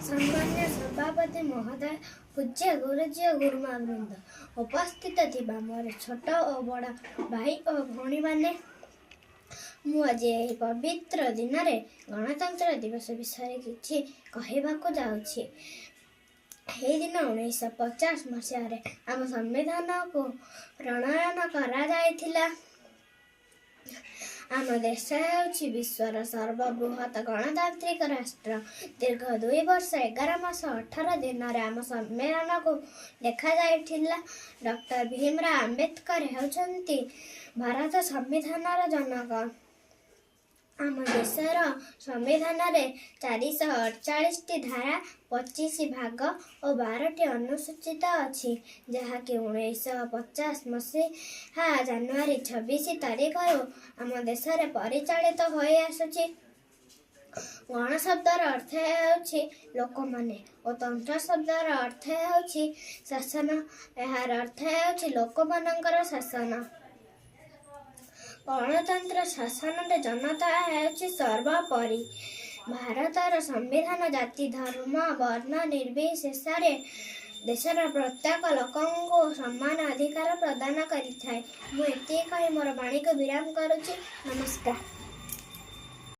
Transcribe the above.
सम्मान्य सभापति महोदय, पूज्य गुरुजी और गुरुमा वृंद, उपस्थित थिबा मोर छोट और बड़ भाई और भौणी माने, मु आज एही पवित्र दिन रे गणतंत्र दिवस विषय किछि कहिबाकु जाउछि। एही दिन 1950 मसीह आम संविधान को प्रणयन करा जायथिला। आम देश हेउछि विश्वर सर्वबृहत गणतांत्रिक राष्ट्र। दीर्घ 2 वर्ष 11 मास 18 दिन आम सम्मेलन को देखा जाइथिला। डॉक्टर भीमराव आंबेडकर हेउछन्ति भारत संविधान जनक। आम देशर संविधान रे 448 धारा 25 भाग और 12 अनुसूचित अच्छी, जहाँकि 1950 मसीहा जनवरी 26 तारीख आम देश रे परिचालित हो आसुछि। गण शब्दर अर्थ है लोक माने और तंत्र शब्दर अर्थ है शासन। यार अर्थ है लोक मानकर शासन। गणतंत्र शासन रे जनता है सर्वोपरि। भारतर संविधान जाति धर्म वर्ण निर्विशेष देशर प्रत्येक लोकंको समान अधिकार प्रदान करिथाय। मु एति कहि मोर वाणी को विराम करुछि। नमस्कार।